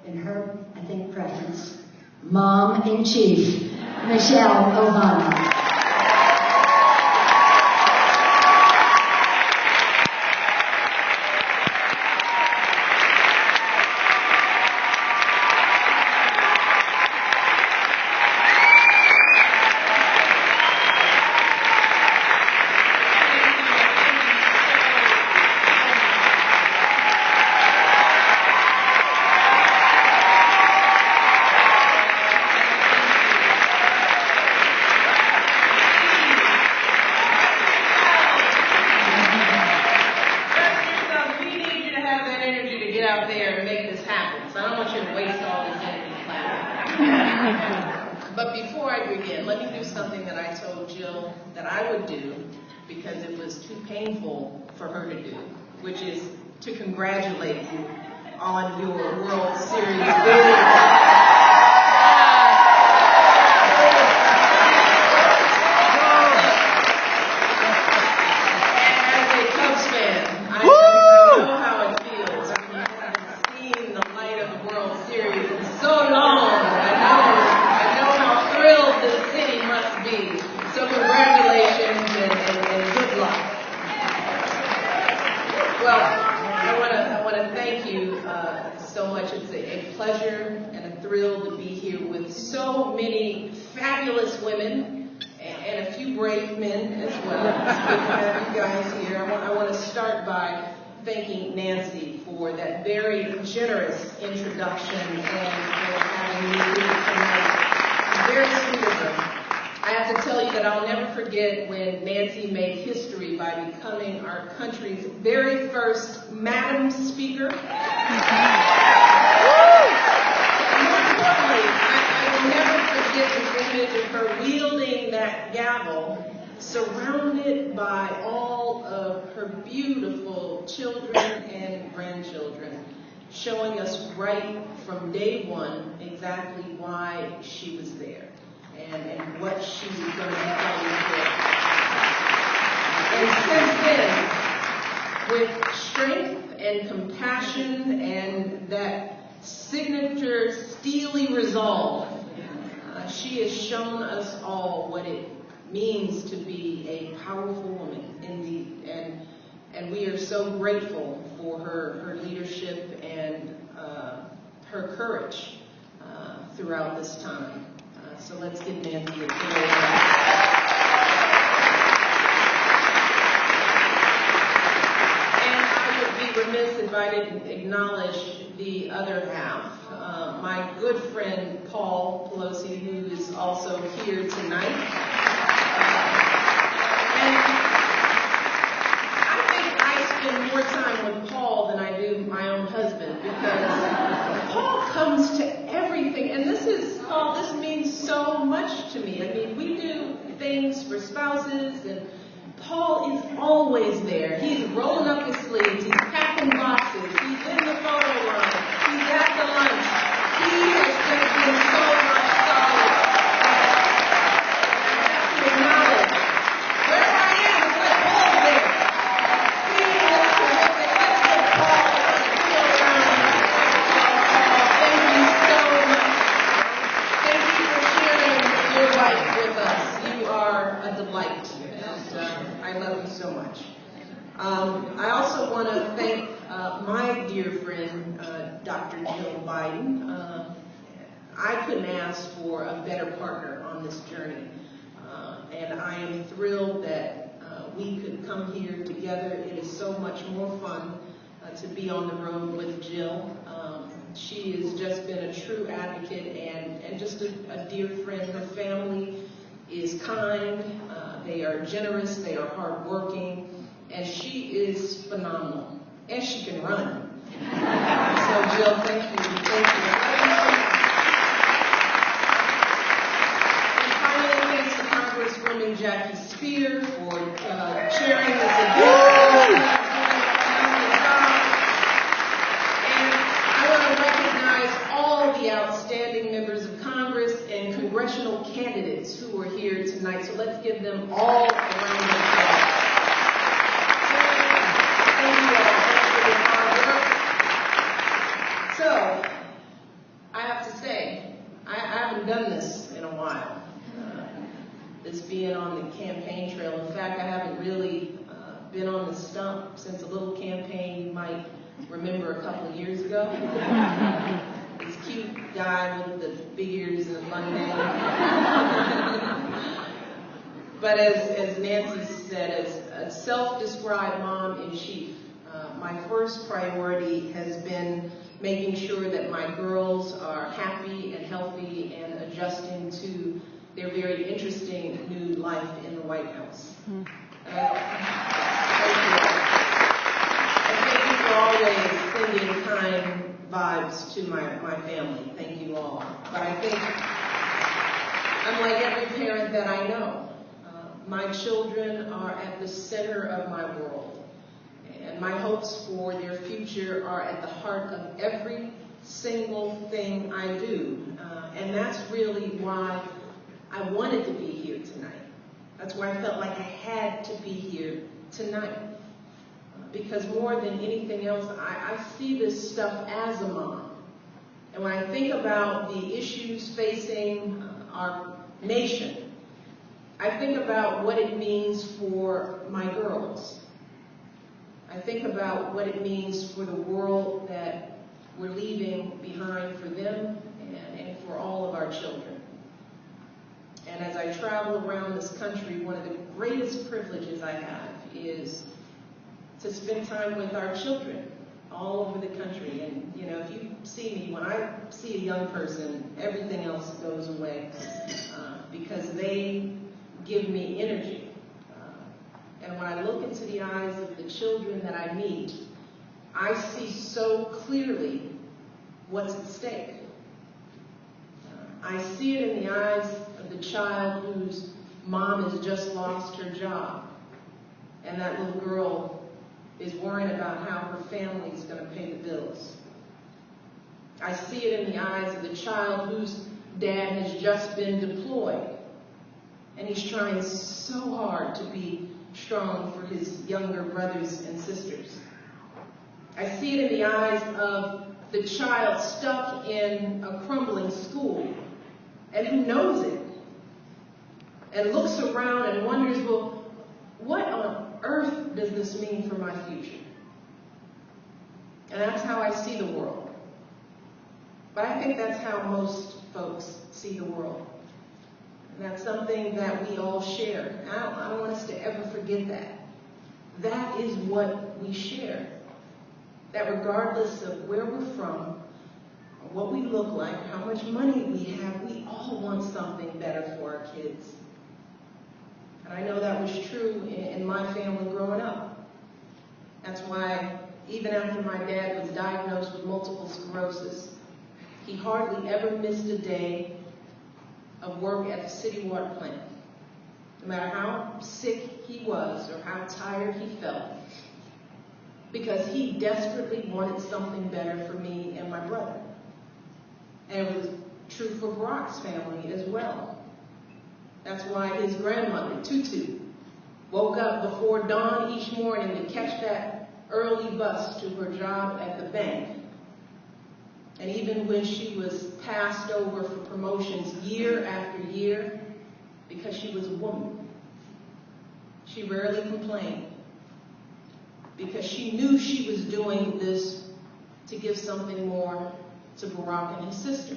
in her, I think, preference, Mom-in-Chief, Michelle Obama. But before I begin, let me do something that I told Jill that I would do because it was too painful for her to do, which is to congratulate you on your World Series win. Women and a few brave men as well. It's good to have you guys here. I want to start by thanking Nancy for that very generous introduction and for having me here tonight. Very sweet of her. I have to tell you that I'll never forget when Nancy made history by becoming our country's very first Madam Speaker. Never forget the image of her wielding that gavel, surrounded by all of her beautiful children and grandchildren, showing us right from day one exactly why she was there and what she was going to be fighting for. And since then, with strength and compassion and that signature steely resolve, she has shown us all what it means to be a powerful woman indeed, and we are so grateful for her leadership and her courage throughout this time. So let's give Nancy a big round. And I would be remiss if I didn't acknowledge the other half. My good friend Paul Pelosi, who is also here tonight. And I think I spend more time with Paul than I do my own husband, because Paul comes to everything, and this means so much to me. I mean, we do things for spouses, and Paul is always there. He's rolling up his sleeves, he's packing boxes, he's in the photo line, he's at the lunch. He has just been so much solid. I have to acknowledge, where I am, it's like Paul's there. He is terrific. Let's give Paul a real round of applause. Thank you so much. Thank you for sharing your life with us. You are a delight, and I love you so much. I also want to thank my dear friend, Dr. Jill Biden. I couldn't ask for a better partner on this journey. And I am thrilled that we could come here together. It is so much more fun to be on the road with Jill. She has just been a true advocate and just a dear friend. Her family is kind, they are generous, they are hardworking, and she is phenomenal. And she can run. So Jill, thank you. Thank you. And finally, thanks to Congresswoman Jackie Spear for chairing this event. And I want to recognize all the outstanding members of Congress and congressional candidates who are here tonight. So let's give them all a round of applause. done this in a while. This being on the campaign trail. In fact, I haven't really been on the stump since a little campaign you might remember a couple of years ago. This cute guy with the big ears and a fun name. But as Nancy said, as a self-described mom-in-chief, my first priority has been making sure that my girls are happy and healthy and adjusting to their very interesting new life in the White House. Thank you for always sending kind vibes to my family. Thank you all. But I think I'm like every parent that I know. My children are at the center of my world. And my hopes for their future are at the heart of every single thing I do. And that's really why I wanted to be here tonight. That's why I felt like I had to be here tonight. Because more than anything else, I see this stuff as a mom. And when I think about the issues facing our nation, I think about what it means for my girls. I think about what it means for the world that we're leaving behind for them and for all of our children. And as I travel around this country, one of the greatest privileges I have is to spend time with our children all over the country. And, you know, if you see me, when I see a young person, everything else goes away because they give me energy. And when I look into the eyes of the children that I meet, I see so clearly what's at stake. I see it in the eyes of the child whose mom has just lost her job, and that little girl is worrying about how her family is going to pay the bills. I see it in the eyes of the child whose dad has just been deployed, and he's trying so hard to be strong for his younger brothers and sisters. I see it in the eyes of the child stuck in a crumbling school and who knows it and looks around and wonders, well, what on earth does this mean for my future? And that's how I see the world. But I think that's how most folks see the world. And that's something that we all share. I don't want us to ever forget that. That is what we share. That regardless of where we're from, or what we look like, how much money we have, we all want something better for our kids. And I know that was true in my family growing up. That's why even after my dad was diagnosed with multiple sclerosis, he hardly ever missed a day of work at the city water plant. No matter how sick he was or how tired he felt, because he desperately wanted something better for me and my brother. And it was true for Barack's family as well. That's why his grandmother, Tutu, woke up before dawn each morning to catch that early bus to her job at the bank. And even when she was passed over for promotions year after year, because she was a woman, she rarely complained, because she knew she was doing this to give something more to Barack and his sister.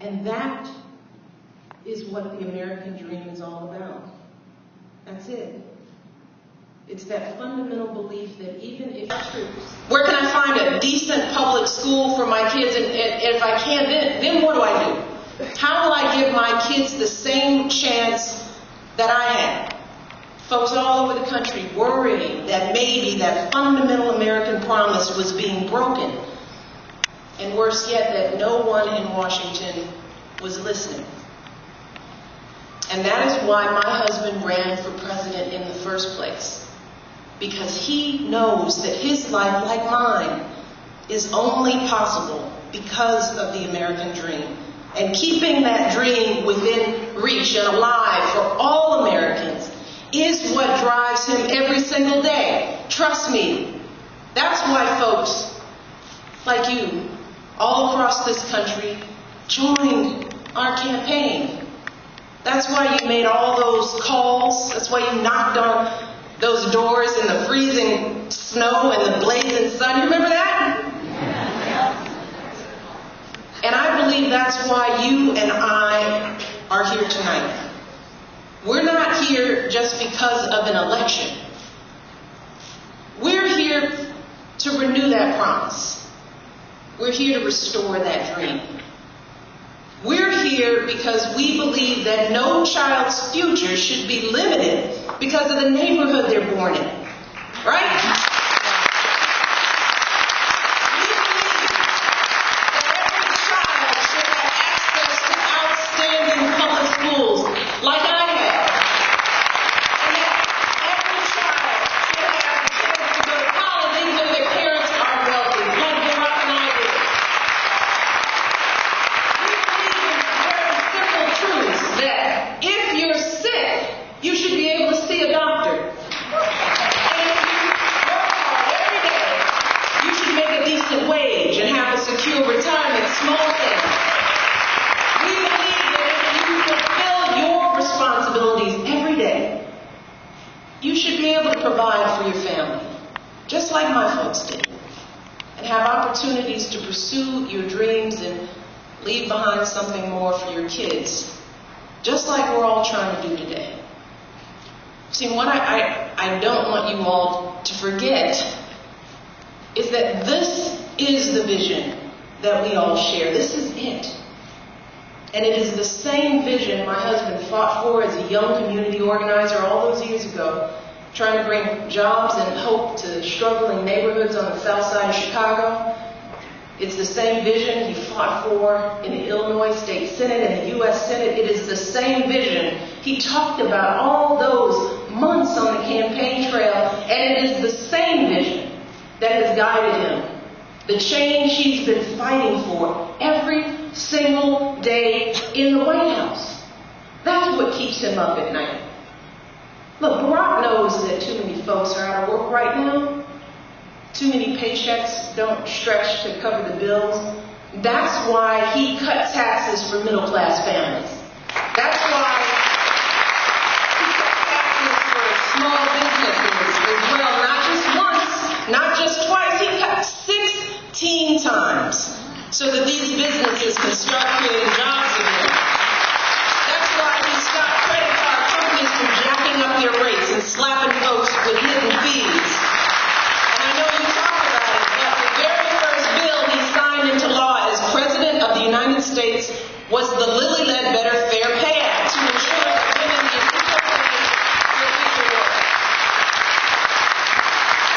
And that is what the American dream is all about. That's it. It's that fundamental belief that even if where can I find a decent public school for my kids? And if I can't, then what do I do? How will I give my kids the same chance that I had? Folks all over the country worrying that maybe that fundamental American promise was being broken. And worse yet, that no one in Washington was listening. And that is why my husband ran for president in the first place. Because he knows that his life, like mine, is only possible because of the American dream. And keeping that dream within reach and alive for all Americans is what drives him every single day. Trust me. That's why folks like you all across this country joined our campaign. That's why you made all those calls. That's why you knocked on those doors in the freezing snow and the blazing sun. You remember that? And I believe that's why you and I are here tonight. We're not here just because of an election. We're here to renew that promise. We're here to restore that dream. We're here because we believe that no child's future should be limited because of the neighborhood they're born in. Right? Like I have. And that every child should have the chance to go to college even if their parents are wealthy, like Barack and I did. We believe in very simple truths that if you're sick, you should be able to see a doctor. And if you work hard every day, you should make a decent wage and have a secure retirement, small things. We believe that if you fulfill your responsibilities every day, you should be able to provide for your family, just like my folks did, and have opportunities to pursue your dreams and leave behind something more for your kids, just like we're all trying to do today. See, what I don't want you all to forget is that this is the vision that we all share. This is it. And it is the same vision my husband fought for as a young community organizer all those years ago, trying to bring jobs and hope to struggling neighborhoods on the south side of Chicago. It's the same vision he fought for in the Illinois State Senate and the U.S. Senate. It is the same vision he talked about all those months on the campaign trail, and it is the same vision that has guided him. The change he's been fighting for every single day in the White House. That's what keeps him up at night. Look, Barack knows that too many folks are out of work right now. Too many paychecks don't stretch to cover the bills. That's why he cut taxes for middle-class families. That's why he cut taxes for small businesses as well. Not just once, not just twice. He cut 16 times so that these businesses can start creating jobs again. That's why he stopped credit card companies from jacking up their rates and slapping folks with hidden fees. And I know you talked about it, but the very first bill he signed into law as President of the United States was the Lilly Ledbetter Fair Pay Act to ensure that women get equal pay for equal work.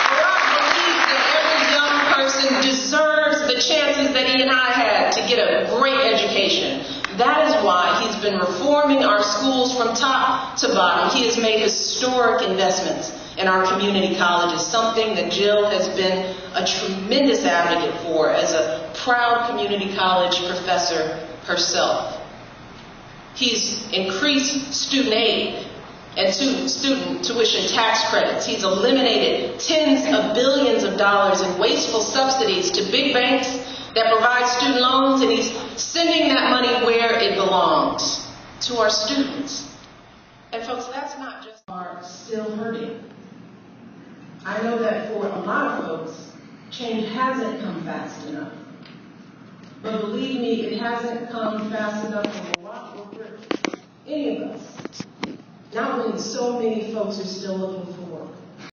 Barack believes that every young person deserves the chances that he and I had to get a great education. That is why he's been reforming our schools from top to bottom. He has made historic investments in our community colleges, something that Jill has been a tremendous advocate for as a proud community college professor herself. He's increased student aid and student tuition tax credits. He's eliminated tens of billions of dollars in wasteful subsidies to big banks that provide student loans, and he's sending that money where it belongs, to our students. And folks, that's not just are still hurting. I know that for a lot of folks, change hasn't come fast enough. But believe me, it hasn't come fast enough for Barack or for any of us. Not when so many folks are still looking for work.